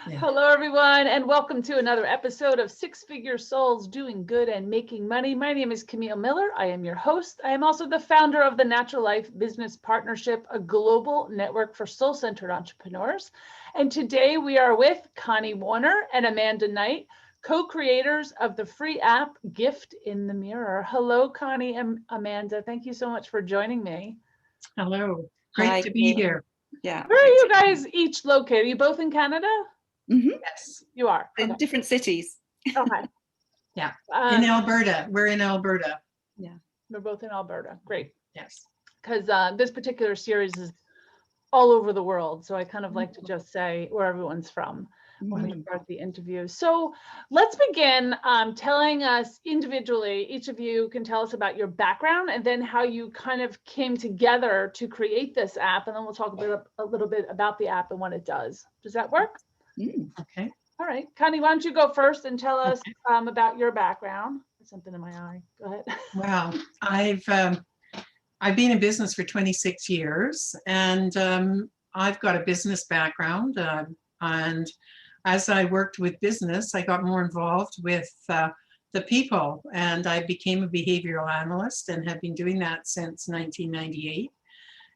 Yeah. Hello, everyone, and welcome to another episode of Six Figure Souls Doing Good and Making Money. My name is Camille Miller. I am your host. I am also the founder of the Natural Life Business Partnership, a global network for soul-centered entrepreneurs. And today we are with Connie Warner and Amanda Knight, co-creators of the free app Gift in the Mirror. Hello, Connie and Amanda. Thank you so much for joining me. Hello. Great Hi, to be here. Yeah. Where are you guys each located? Are you both in Canada? Yes. You are. In Okay. different cities. Okay. Yeah. In Alberta. We're in Alberta. Yeah. We're both in Alberta. Great. Yes. Because this particular series is all over the world. So I kind of like to just say where everyone's from when we start the interview. So let's begin telling us individually, each of you can tell us about your background and then how you kind of came together to create this app. And then we'll talk a little bit about the app and what it does. Does that work? Okay. All right. Connie, why don't you go first and tell us about your background? There's something in my eye. Go ahead. Well, I've been in business for 26 years, and I've got a business background. And as I worked with business, I got more involved with the people, and I became a behavioral analyst and have been doing that since 1998.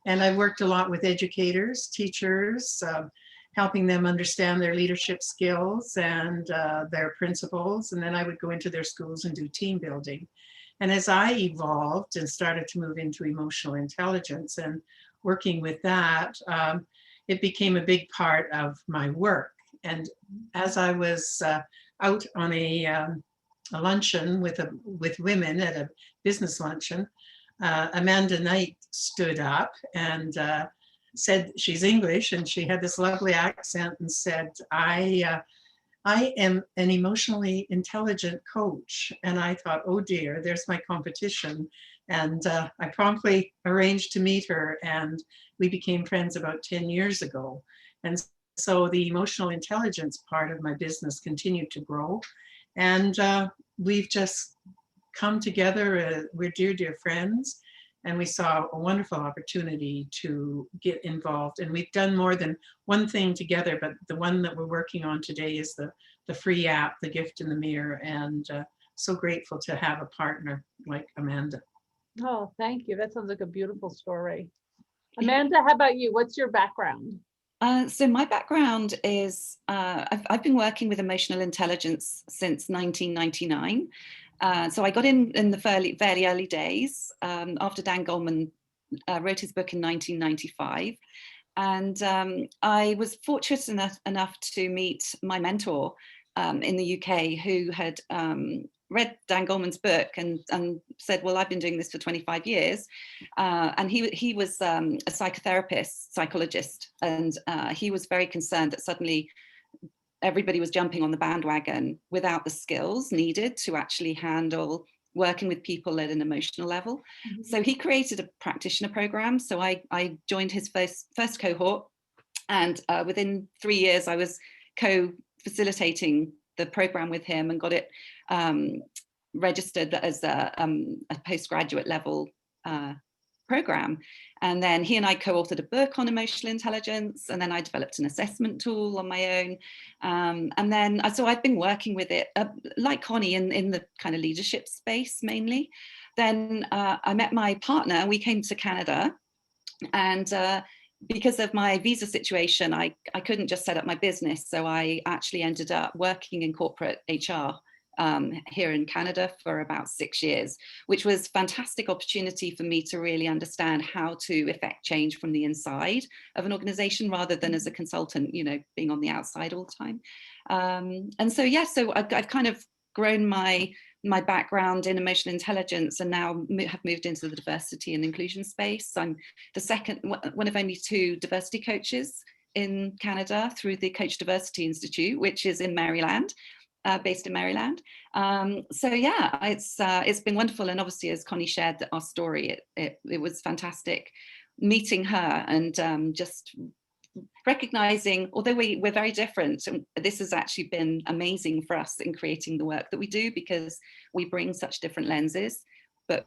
And I've worked a lot with educators, teachers, helping them understand their leadership skills and their principles. And then I would go into their schools and do team building. And as I evolved and started to move into emotional intelligence and working with that, it became a big part of my work. And as I was out on a luncheon with women at a business luncheon, Amanda Knight stood up and said, she's English, and she had this lovely accent and said, I am an emotionally intelligent coach. And I thought, oh dear, there's my competition. And I promptly arranged to meet her, and we became friends about 10 years ago. And so the emotional intelligence part of my business continued to grow. And we've just come together. We're dear, dear friends. And we saw a wonderful opportunity to get involved. And we've done more than one thing together, but the one that we're working on today is the free app, the Gift in the Mirror. And so grateful to have a partner like Amanda. Oh, thank you. That sounds like a beautiful story. Amanda, how about you? What's your background? So my background is, I've been working with emotional intelligence since 1999. So I got in the fairly early days after Dan Goleman wrote his book in 1995. And I was fortunate enough to meet my mentor in the UK, who had read Dan Goleman's book and said, well, I've been doing this for 25 years. And he was a psychotherapist, psychologist, and he was very concerned that suddenly everybody was jumping on the bandwagon without the skills needed to actually handle working with people at an emotional level. Mm-hmm. So he created a practitioner program. So I joined his first cohort, and within 3 years I was co-facilitating the program with him and got it registered as a postgraduate level program. And then he and I co-authored a book on emotional intelligence, and then I developed an assessment tool on my own. And then, so I've been working with it, like Connie, in the kind of leadership space mainly. Then I met my partner, we came to Canada, and because of my visa situation, I couldn't just set up my business. So I actually ended up working in corporate HR here in Canada for about 6 years, which was a fantastic opportunity for me to really understand how to effect change from the inside of an organization rather than as a consultant, being on the outside all the time. And so, so I've kind of grown my background in emotional intelligence and now have moved into the diversity and inclusion space. I'm one of only 2 diversity coaches in Canada through the Coach Diversity Institute, which is in Maryland. Based in Maryland. So yeah, it's been wonderful. And obviously, as Connie shared our story, it was fantastic meeting her and just recognizing, although we're very different, this has actually been amazing for us in creating the work that we do because we bring such different lenses, but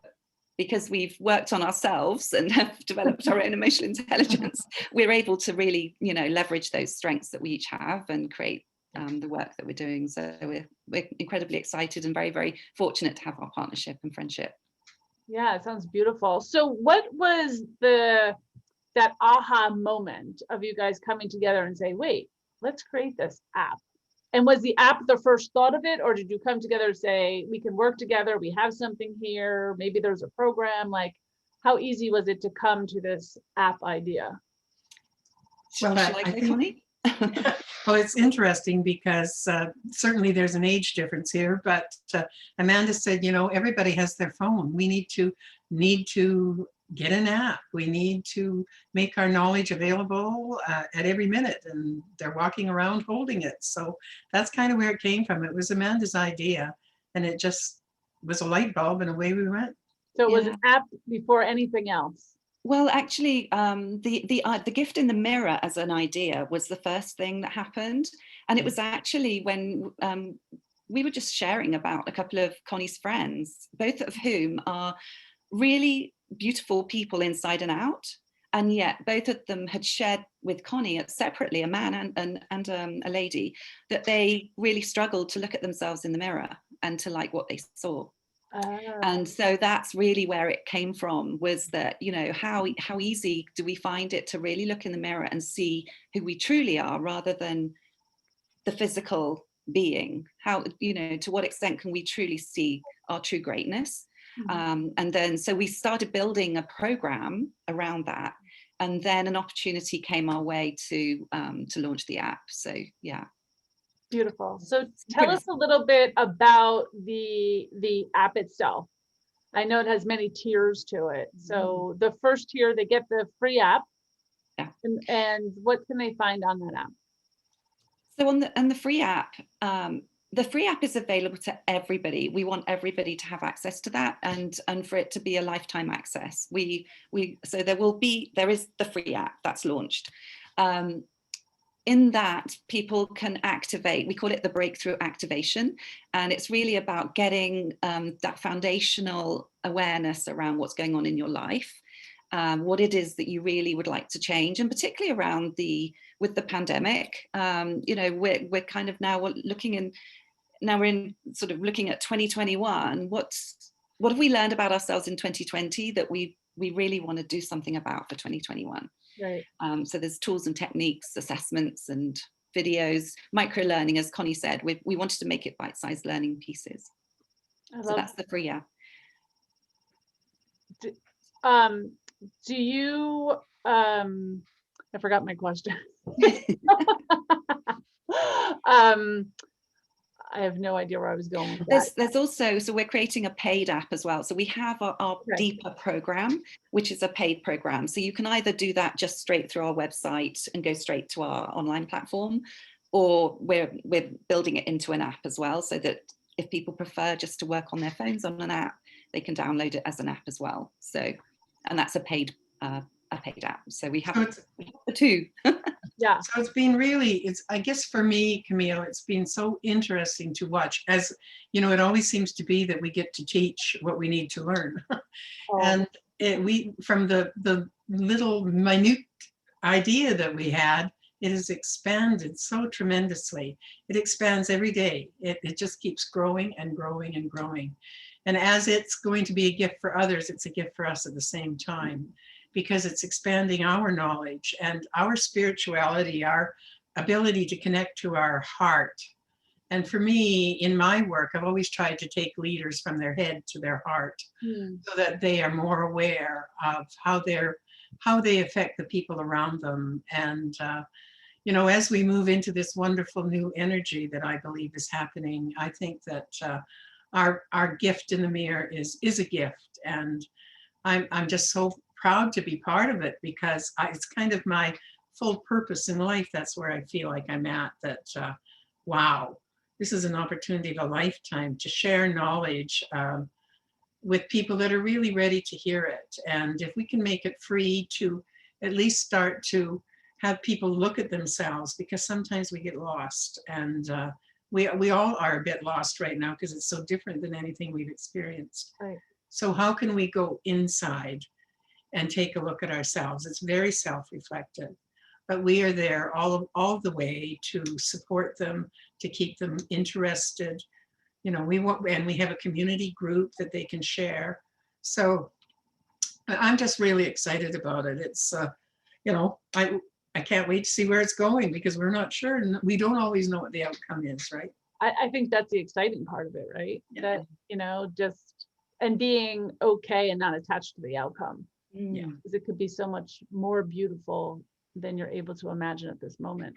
because we've worked on ourselves and have developed our own emotional intelligence, we're able to really, you know, leverage those strengths that we each have and create the work that we're doing. So we're incredibly excited and very, very fortunate to have our partnership and friendship. Yeah, it sounds beautiful. So what was that aha moment of you guys coming together and say, wait, let's create this app? And was the app the first thought of it, or did you come together and say, we can work together, we have something here, maybe there's a program? Like, how easy was it to come to this app idea? Well, I think, well, it's interesting because certainly there's an age difference here, but Amanda said, you know, everybody has their phone. We need to get an app. We need to make our knowledge available at every minute, and they're walking around holding it. So that's kind of where it came from. It was Amanda's idea, and it just was a light bulb, and away we went. So it was an app before anything else? Well, actually, the gift in the mirror as an idea was the first thing that happened. And it was actually when we were just sharing about a couple of Connie's friends, both of whom are really beautiful people inside and out. And yet both of them had shared with Connie separately, a man and a lady, that they really struggled to look at themselves in the mirror and to like what they saw. And so that's really where it came from, was that, you know, how easy do we find it to really look in the mirror and see who we truly are rather than the physical being? How, you know, to what extent can we truly see our true greatness? And then so we started building a program around that, and then an opportunity came our way to launch the app. So yeah. Beautiful. So tell us a little bit about the app itself. I know it has many tiers to it. So the first tier, they get the free app. Yeah. And what can they find on that app? So on the free app, the free app is available to everybody. We want everybody to have access to that, and for it to be a lifetime access. So there is the free app that's launched. In that, people can activate, we call it the breakthrough activation, and it's really about getting that foundational awareness around what's going on in your life, what it is that you really would like to change, and particularly around with the pandemic. You know, we're kind of now we're in sort of looking at 2021. What have we learned about ourselves in 2020 that we really want to do something about for 2021? Right. So there's tools and techniques, assessments and videos, micro learning, as Connie said. We wanted to make it bite-sized learning pieces. So that's the free app. Do you I forgot my question. I have no idea where I was going with that. There's also, so we're creating a paid app as well. So we have our Deeper program, which is a paid program. So you can either do that just straight through our website and go straight to our online platform, or we're building it into an app as well, so that if people prefer just to work on their phones on an app, they can download it as an app as well. So, and that's a paid app. So we have the two. Yeah. So it's been really, I guess for me, Camille, it's been so interesting to watch. As you know, it always seems to be that we get to teach what we need to learn. And from the little minute idea that we had, it has expanded so tremendously. It expands every day. It just keeps growing and growing and growing. And as it's going to be a gift for others, it's a gift for us at the same time, because it's expanding our knowledge and our spirituality, our ability to connect to our heart. And for me, in my work, I've always tried to take leaders from their head to their heart, so that they are more aware of how they affect the people around them. And you know, as we move into this wonderful new energy that I believe is happening, I think that our gift in the mirror is a gift, and I'm just so proud to be part of it, because it's kind of my full purpose in life. That's where I feel like I'm at, that wow, this is an opportunity of a lifetime to share knowledge with people that are really ready to hear it. And if we can make it free to at least start to have people look at themselves, because sometimes we get lost, and we all are a bit lost right now because it's so different than anything we've experienced. Right. So how can we go inside and take a look at ourselves? It's very self-reflective, but we are there all the way to support them, to keep them interested. You know, and we have a community group that they can share. So I'm just really excited about it. It's, you know, I can't wait to see where it's going, because we're not sure, and we don't always know what the outcome is, right? I think that's the exciting part of it, right? Yeah. That, you know, just, and being okay and not attached to the outcome. Yeah. Because it could be so much more beautiful than you're able to imagine at this moment.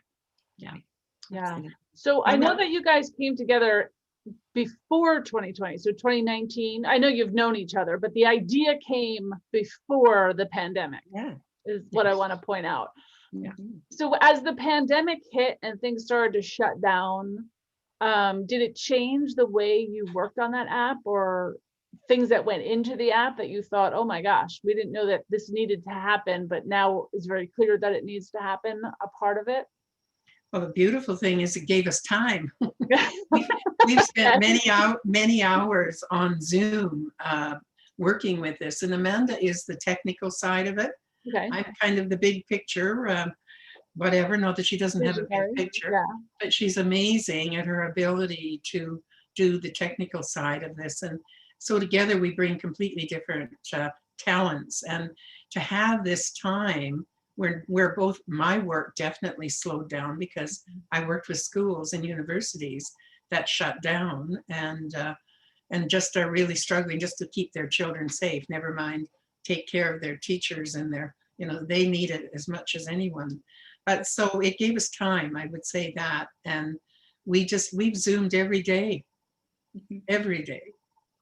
Yeah. Yeah. Absolutely. So I I'm know not- that you guys came together before 2020. So 2019, I know you've known each other, but the idea came before the pandemic, Yeah. is what I want to point out. Yeah. Mhm. So as the pandemic hit and things started to shut down, did it change the way you worked on that app, or things that went into the app that you thought, oh my gosh, we didn't know that this needed to happen, but now it's very clear that it needs to happen, a part of it? Well, the beautiful thing is it gave us time. We've spent many hours on Zoom working with this, and Amanda is the technical side of it. Okay. I'm kind of the big picture, whatever, not that she doesn't have a Visionary, big picture, yeah. but she's amazing at her ability to do the technical side of this. And so together we bring completely different talents. And to have this time where both my work definitely slowed down, because I worked with schools and universities that shut down and just are really struggling just to keep their children safe, never mind take care of their teachers and their, you know, they need it as much as anyone. But so it gave us time, I would say that. And we've Zoomed every day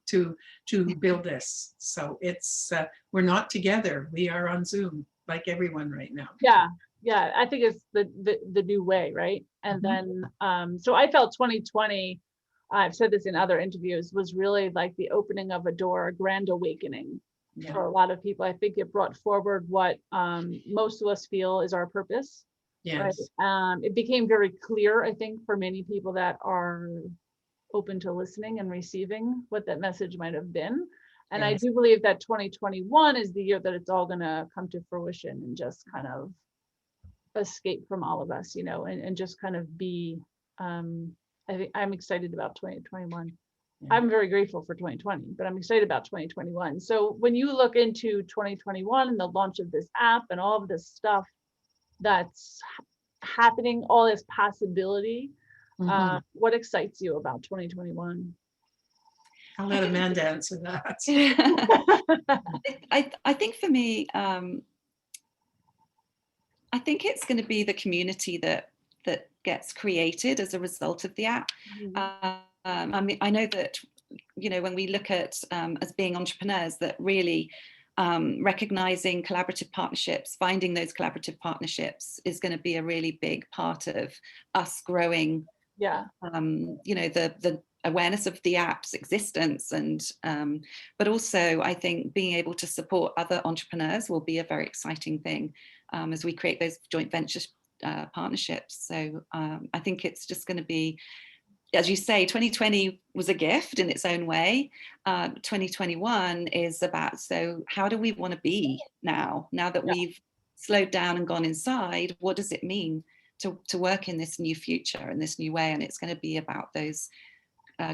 to build this. So it's, we're not together. We are on Zoom like everyone right now. Yeah. Yeah. I think it's the new way, right? And then, so I felt 2020, I've said this in other interviews, was really like the opening of a door, a grand awakening for a lot of people. I think it brought forward what most of us feel is our purpose. Yes. Right? It became very clear, I think, for many people that are open to listening and receiving what that message might have been. And I do believe that 2021 is the year that it's all going to come to fruition and just kind of escape from all of us, you know, and just kind of be, I think I'm excited about 2021. I'm very grateful for 2020, but I'm excited about 2021. So when you look into 2021 and the launch of this app and all of this stuff that's happening, all this possibility, what excites you about 2021? I'll let Amanda answer that. I think for me, I think it's going to be the community that gets created as a result of the app. I mean, I know that, you know, when we look at as being entrepreneurs, that really recognizing collaborative partnerships, finding those collaborative partnerships is going to be a really big part of us growing. You know, the awareness of the app's existence, and but also I think being able to support other entrepreneurs will be a very exciting thing as we create those joint venture partnerships. So I think it's just going to be, as you say, 2020 was a gift in its own way. 2021 is about, so how do we want to be now that we've slowed down and gone inside? What does it mean to work in this new future, in this new way? And it's going to be about those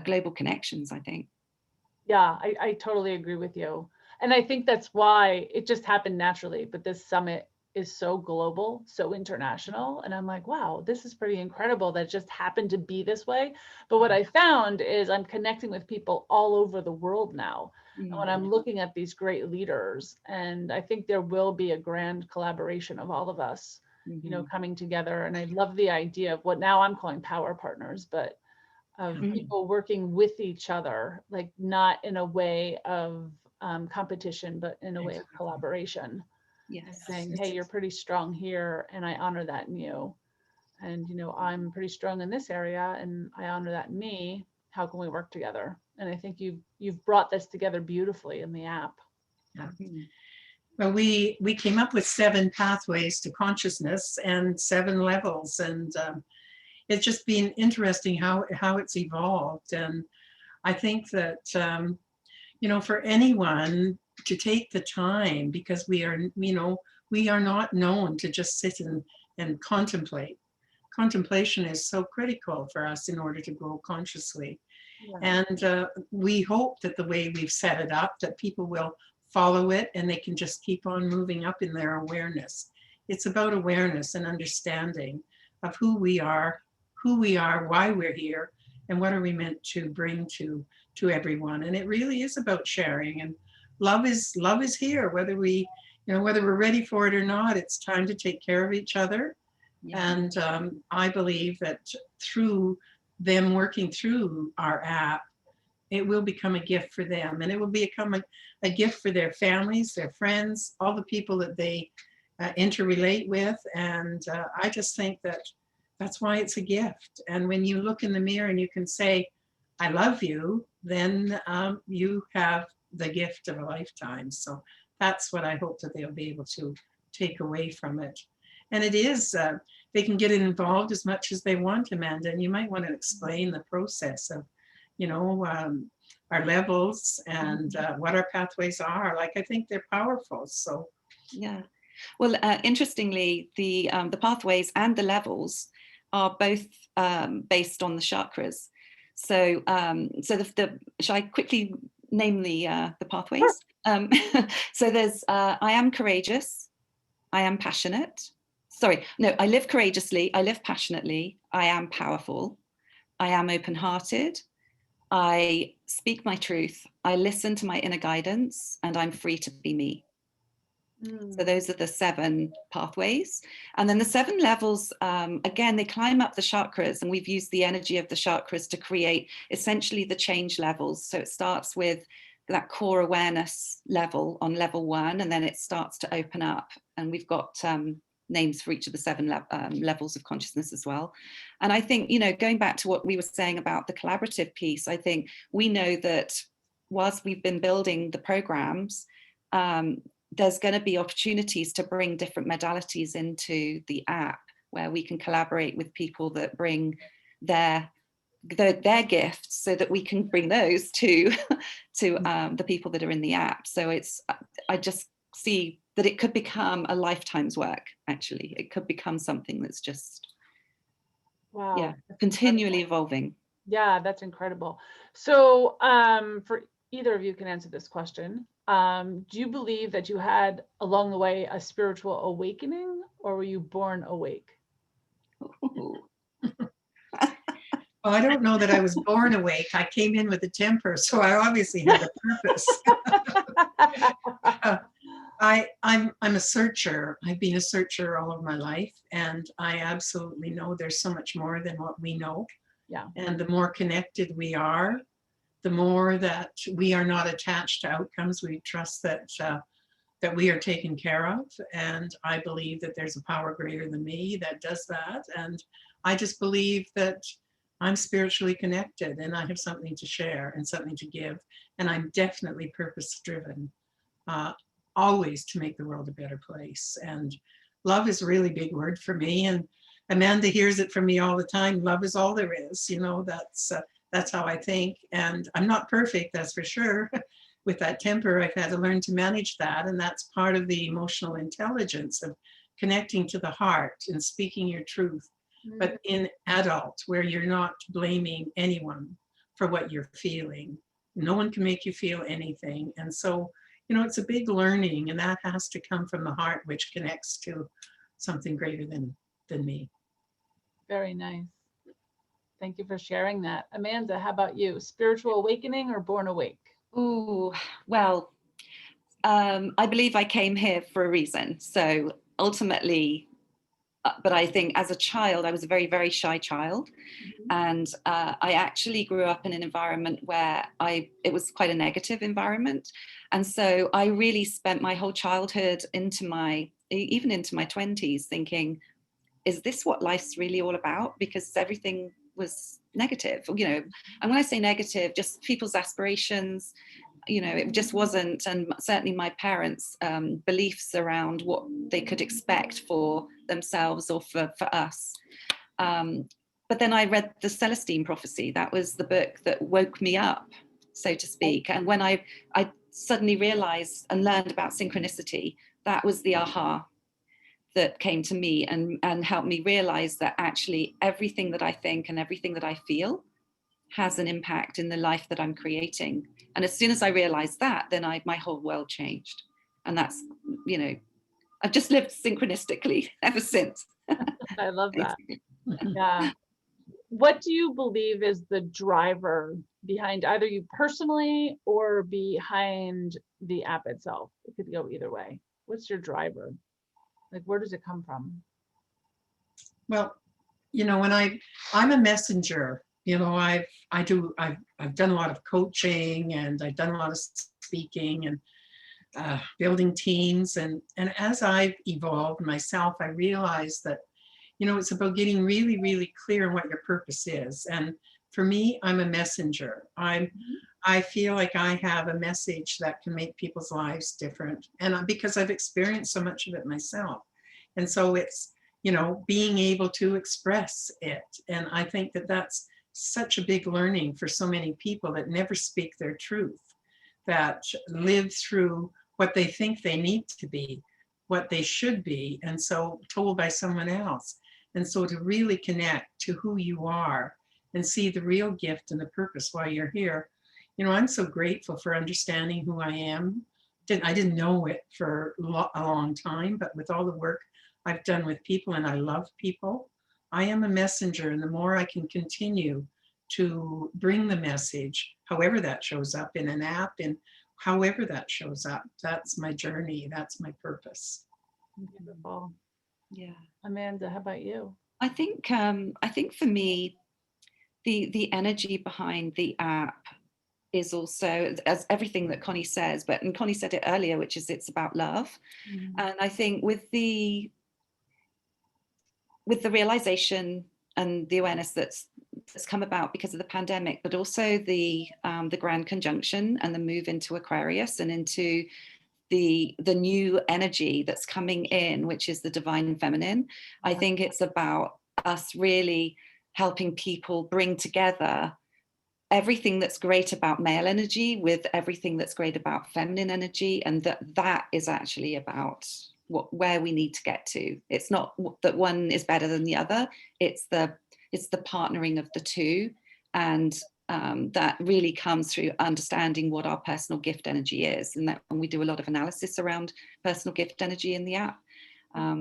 global connections, I think. Yeah, I totally agree with you. And I think that's why it just happened naturally, but this summit is so global, so international. And I'm like, wow, this is pretty incredible that it just happened to be this way. But what I found is I'm connecting with people all over the world now. And when I'm looking at these great leaders, and I think there will be a grand collaboration of all of us, you know, coming together. And I love the idea of what now I'm calling power partners, but of people working with each other, like not in a way of competition, but in a way of collaboration. Yes. Saying, hey, you're pretty strong here, and I honor that in you. And, you know, I'm pretty strong in this area, and I honor that in me. How can we work together? And I think you've brought this together beautifully in the app. Well, we came up with 7 pathways to consciousness and 7 levels, and it's just been interesting how it's evolved. And I think that for anyone to take the time, because we are not known to just sit and contemplate. Contemplation is so critical for us in order to grow consciously. Yeah. And we hope that the way we've set it up, that people will follow it and they can just keep on moving up in their awareness. It's about awareness and understanding of who we are, why we're here, and what are we meant to bring to everyone. And it really is about sharing. And love is here, whether we're ready for it or not. It's time to take care of each other. Yeah. And I believe that through them working through our app, it will become a gift for them, and it will become a gift for their families, their friends, all the people that they interrelate with. And I just think that that's why it's a gift. And when you look in the mirror and you can say, I love you, then you have the gift of a lifetime. So that's what I hope that they'll be able to take away from it. And it is, they can get involved as much as they want, Amanda, and you might want to explain the process of, our levels and what our pathways are. Like, I think they're powerful. So yeah. Well, interestingly, the pathways and the levels are both based on the chakras. So, shall I quickly name the pathways? Sure. So there's I am courageous, I am passionate. Sorry, no, I live courageously, I live passionately, I am powerful, I am open-hearted, I speak my truth, I listen to my inner guidance, and I'm free to be me. So those are the 7 pathways. And then the 7 levels, again, they climb up the chakras, and we've used the energy of the chakras to create essentially the change levels. So it starts with that core awareness level on level 1, and then it starts to open up. And we've got names for each of the 7 levels of consciousness as well. And I think, going back to what we were saying about the collaborative piece, I think we know that whilst we've been building the programs, there's going to be opportunities to bring different modalities into the app where we can collaborate with people that bring their gifts, so that we can bring those to the people that are in the app. So I just see that it could become a lifetime's work. Actually, it could become something that's just, wow, yeah, continually evolving. Yeah, that's incredible. So for either of you can answer this question. Do you believe that you had along the way a spiritual awakening, or were you born awake? Well, I don't know that I was born awake. I came in with a temper, so I obviously had a purpose. I'm a searcher. I've been a searcher all of my life, and I absolutely know there's so much more than what we know. Yeah. And the more connected we are, the more that we are not attached to outcomes. We trust that we are taken care of. And I believe that there's a power greater than me that does that. And I just believe that I'm spiritually connected, and I have something to share and something to give. And I'm definitely purpose-driven, always to make the world a better place. And love is a really big word for me. And Amanda hears it from me all the time. Love is all there is. That's how I think. And I'm not perfect, that's for sure. With that temper, I've had to learn to manage that. And that's part of the emotional intelligence of connecting to the heart and speaking your truth. But in adult, where you're not blaming anyone for what you're feeling. No one can make you feel anything. And so, it's a big learning, and that has to come from the heart, which connects to something greater than me. Very nice. Thank you for sharing that. Amanda, how about you? Spiritual awakening or born awake? Ooh, well, I believe I came here for a reason. So ultimately, but I think as a child, I was a very, very shy child. And I actually grew up in an environment where it was quite a negative environment. And so I really spent my whole childhood even into my 20s thinking, is this what life's really all about? Because everything was negative, and when I say negative, just people's aspirations, it just wasn't, and certainly my parents' beliefs around what they could expect for themselves or for us. But then I read the Celestine Prophecy. That was the book that woke me up. so to speak. And when I suddenly realized and learned about synchronicity, that was the aha that came to me and helped me realize that actually everything that I think and everything that I feel has an impact in the life that I'm creating. And as soon as I realized that, then my whole world changed. And that's, you know, I've just lived synchronistically ever since. I love that. Yeah. What do you believe is the driver behind either you personally or behind the app itself? It could go either way. What's your driver? Like, where does it come from? Well, you know, when I'm a messenger, you know, I've done a lot of coaching, and I've done a lot of speaking and building teams. And as I've evolved myself, I realized that, you know, it's about getting really, really clear on what your purpose is. And for me, I'm a messenger. I feel like I have a message that can make people's lives different. And because I've experienced so much of it myself. And so it's, you know, being able to express it. And I think that that's such a big learning for so many people that never speak their truth, that live through what they think they need to be, what they should be, and so told by someone else. And so to really connect to who you are and see the real gift and the purpose why you're here. You know, I'm so grateful for understanding who I am. I didn't know it for a long time, but with all the work I've done with people, and I love people, I am a messenger. And the more I can continue to bring the message, however that shows up in an app, and however that shows up, that's my journey, that's my purpose. Beautiful. Yeah. Amanda, how about you? I think for me, the energy behind the app is also, as everything that Connie says, and Connie said it earlier, which is it's about love. Mm-hmm. And I think with the realization and the awareness that's come about because of the pandemic, but also the grand conjunction and the move into Aquarius and into the new energy that's coming in, which is the divine feminine. I think it's about us really helping people bring together everything that's great about male energy with everything that's great about feminine energy, and that is actually about where we need to get to. It's not that one is better than the other, it's the partnering of the two. And that really comes through understanding what our personal gift energy is, and that when we do a lot of analysis around personal gift energy in the app.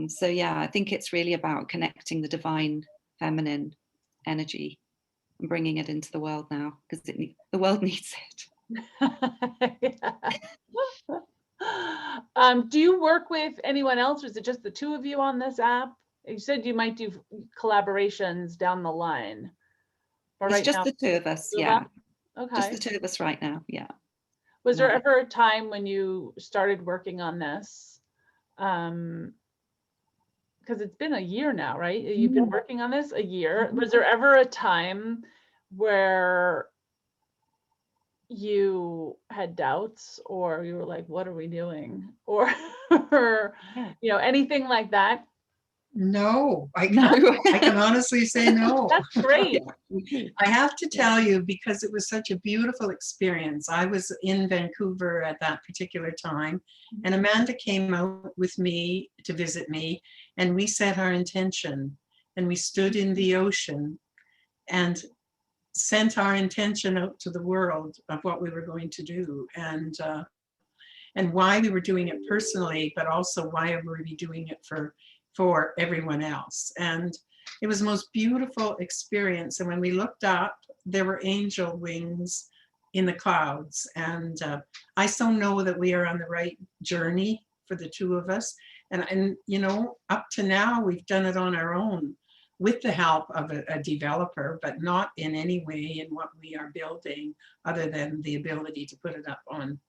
So yeah, I think it's really about connecting the divine feminine energy and bringing it into the world now, because the world needs it. Do you work with anyone else, or is it just the two of you on this app? You said you might do collaborations down the line. But it's just the two of us, yeah. Okay. Just the two of us right now, yeah. Was there ever a time when you started working on this? Because it's been a year now, right? You've been working on this a year. Was there ever a time where you had doubts, or you were like, what are we doing? Or, you know, anything like that? No, I can honestly say no. That's great. I have to tell you, because it was such a beautiful experience. I was in Vancouver at that particular time, and Amanda came out with me to visit me, and we set our intention, and we stood in the ocean and sent our intention out to the world of what we were going to do, and why we were doing it personally, but also why we were doing it for everyone else. And it was the most beautiful experience. And when we looked up, there were angel wings in the clouds. And I so know that we are on the right journey for the two of us. And you know, up to now, we've done it on our own with the help of a developer, but not in any way in what we are building, other than the ability to put it up on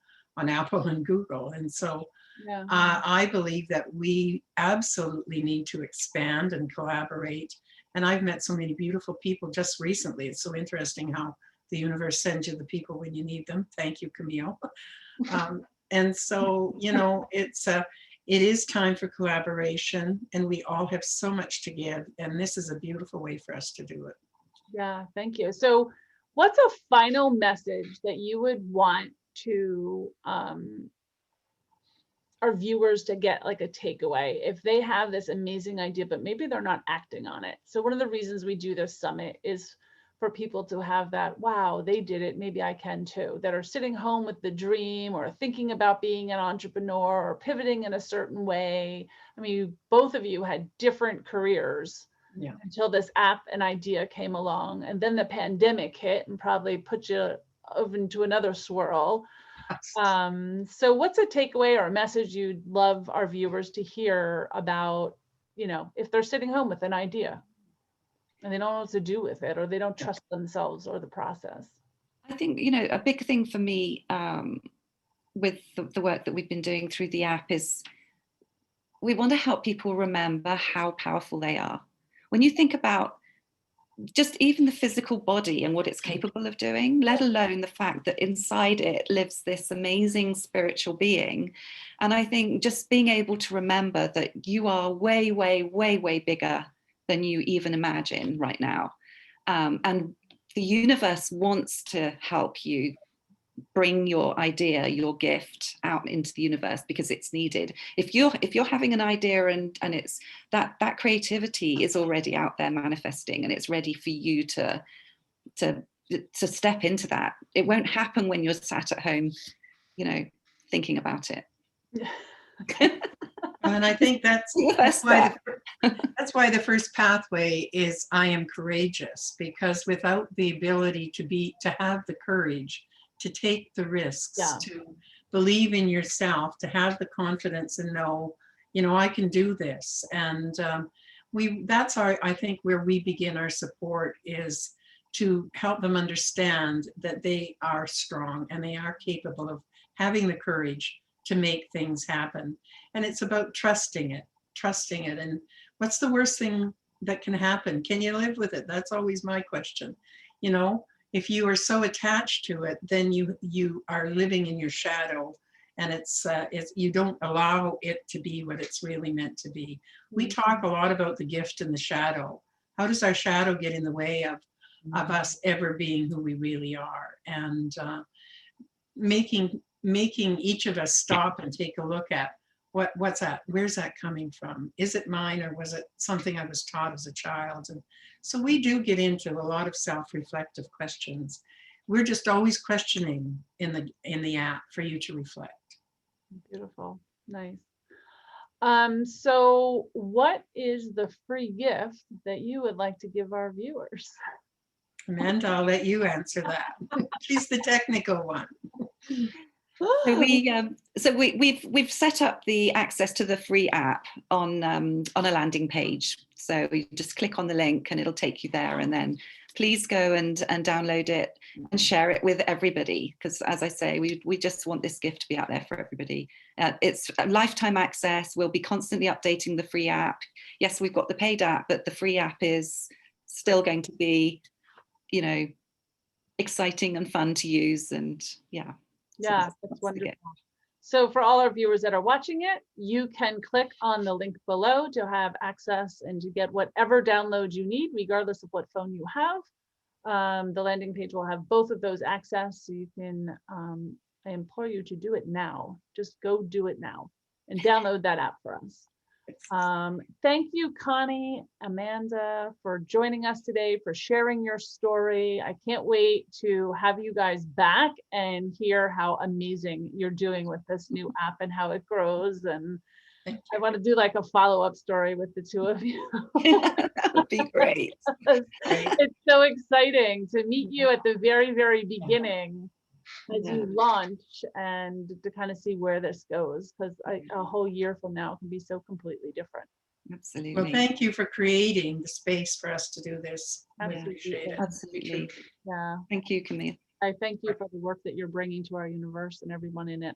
Apple and Google. And so Yeah. I believe that we absolutely need to expand and collaborate. And I've met so many beautiful people just recently. It's so interesting how the universe sends you the people when you need them. Thank you, Camille. And so, you know, it is time for collaboration, and we all have so much to give. And this is a beautiful way for us to do it. Yeah, thank you. So What's a final message that you would want to our viewers to get, like a takeaway if they have this amazing idea, but maybe they're not acting on it? So one of the reasons we do this summit is for people to have that, wow, they did it, maybe I can too, that are sitting home with the dream or thinking about being an entrepreneur or pivoting in a certain way. I mean, both of you had different careers until this app and idea came along, and then the pandemic hit and probably put you into another swirl. So what's a takeaway or a message you'd love our viewers to hear about, if they're sitting home with an idea and they don't know what to do with it, or they don't trust themselves or the process? I think, a big thing for me with the work that we've been doing through the app is we want to help people remember how powerful they are. When you think about just even the physical body and what it's capable of doing, let alone the fact that inside it lives this amazing spiritual being. And I think just being able to remember that you are way, way, way, way bigger than you even imagine right now. And the universe wants to help you bring your idea, your gift out into the universe because it's needed. If you're having an idea and it's that creativity is already out there manifesting and it's ready for you to step into that. It won't happen when you're sat at home, thinking about it. And I think that's why the first pathway is I am courageous, because without the ability to have the courage to take the risks, to believe in yourself, to have the confidence and know, I can do this. And that's I think where we begin our support, is to help them understand that they are strong and they are capable of having the courage to make things happen. And it's about trusting it. And what's the worst thing that can happen? Can you live with it? That's always my question. If you are so attached to it, then you are living in your shadow, and it's you don't allow it to be what it's really meant to be. We talk a lot about the gift and the shadow. How does our shadow get in the way of us ever being who we really are? And making each of us stop and take a look at what's that? Where's that coming from? Is it mine, or was it something I was taught as a child? And so we do get into a lot of self-reflective questions. We're just always questioning in the app for you to reflect. Beautiful. Nice. So what is the free gift that you would like to give our viewers? Amanda, I'll let you answer that. She's the technical one. So we've set up the access to the free app on a landing page. So you just click on the link and it'll take you there, and then please go and download it and share it with everybody, because as I say, we just want this gift to be out there for everybody. It's lifetime access. We'll be constantly updating the free app. Yes, we've got the paid app, but the free app is still going to be, exciting and fun to use. And yeah, that's wonderful. So for all our viewers that are watching it, you can click on the link below to have access and to get whatever download you need, regardless of what phone you have. The landing page will have both of those access, so you can, I implore you to do it now. Just go do it now and download that app for us. Thank you, Connie, Amanda, for joining us today, for sharing your story. I can't wait to have you guys back and hear how amazing you're doing with this new app and how it grows. And I want to do like a follow-up story with the two of you. That would be great. It's so exciting to meet you at the very, very beginning as you launch, and to kind of see where this goes, because a whole year from now can be so completely different. Absolutely. Well, thank you for creating the space for us to do this. Absolutely. We appreciate it. Absolutely. Yeah. Thank you, Camille. I thank you for the work that you're bringing to our universe and everyone in it.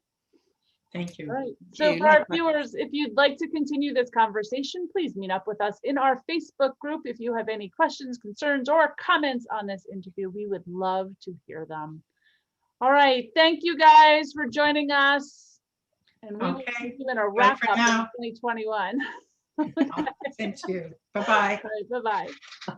Thank you. All right. So for our viewers, if you'd like to continue this conversation, please meet up with us in our Facebook group. If you have any questions, concerns, or comments on this interview, we would love to hear them. All right. Thank you guys for joining us. And we will see you in a wrap up in 2021. Thank you. Bye-bye. All right, bye-bye.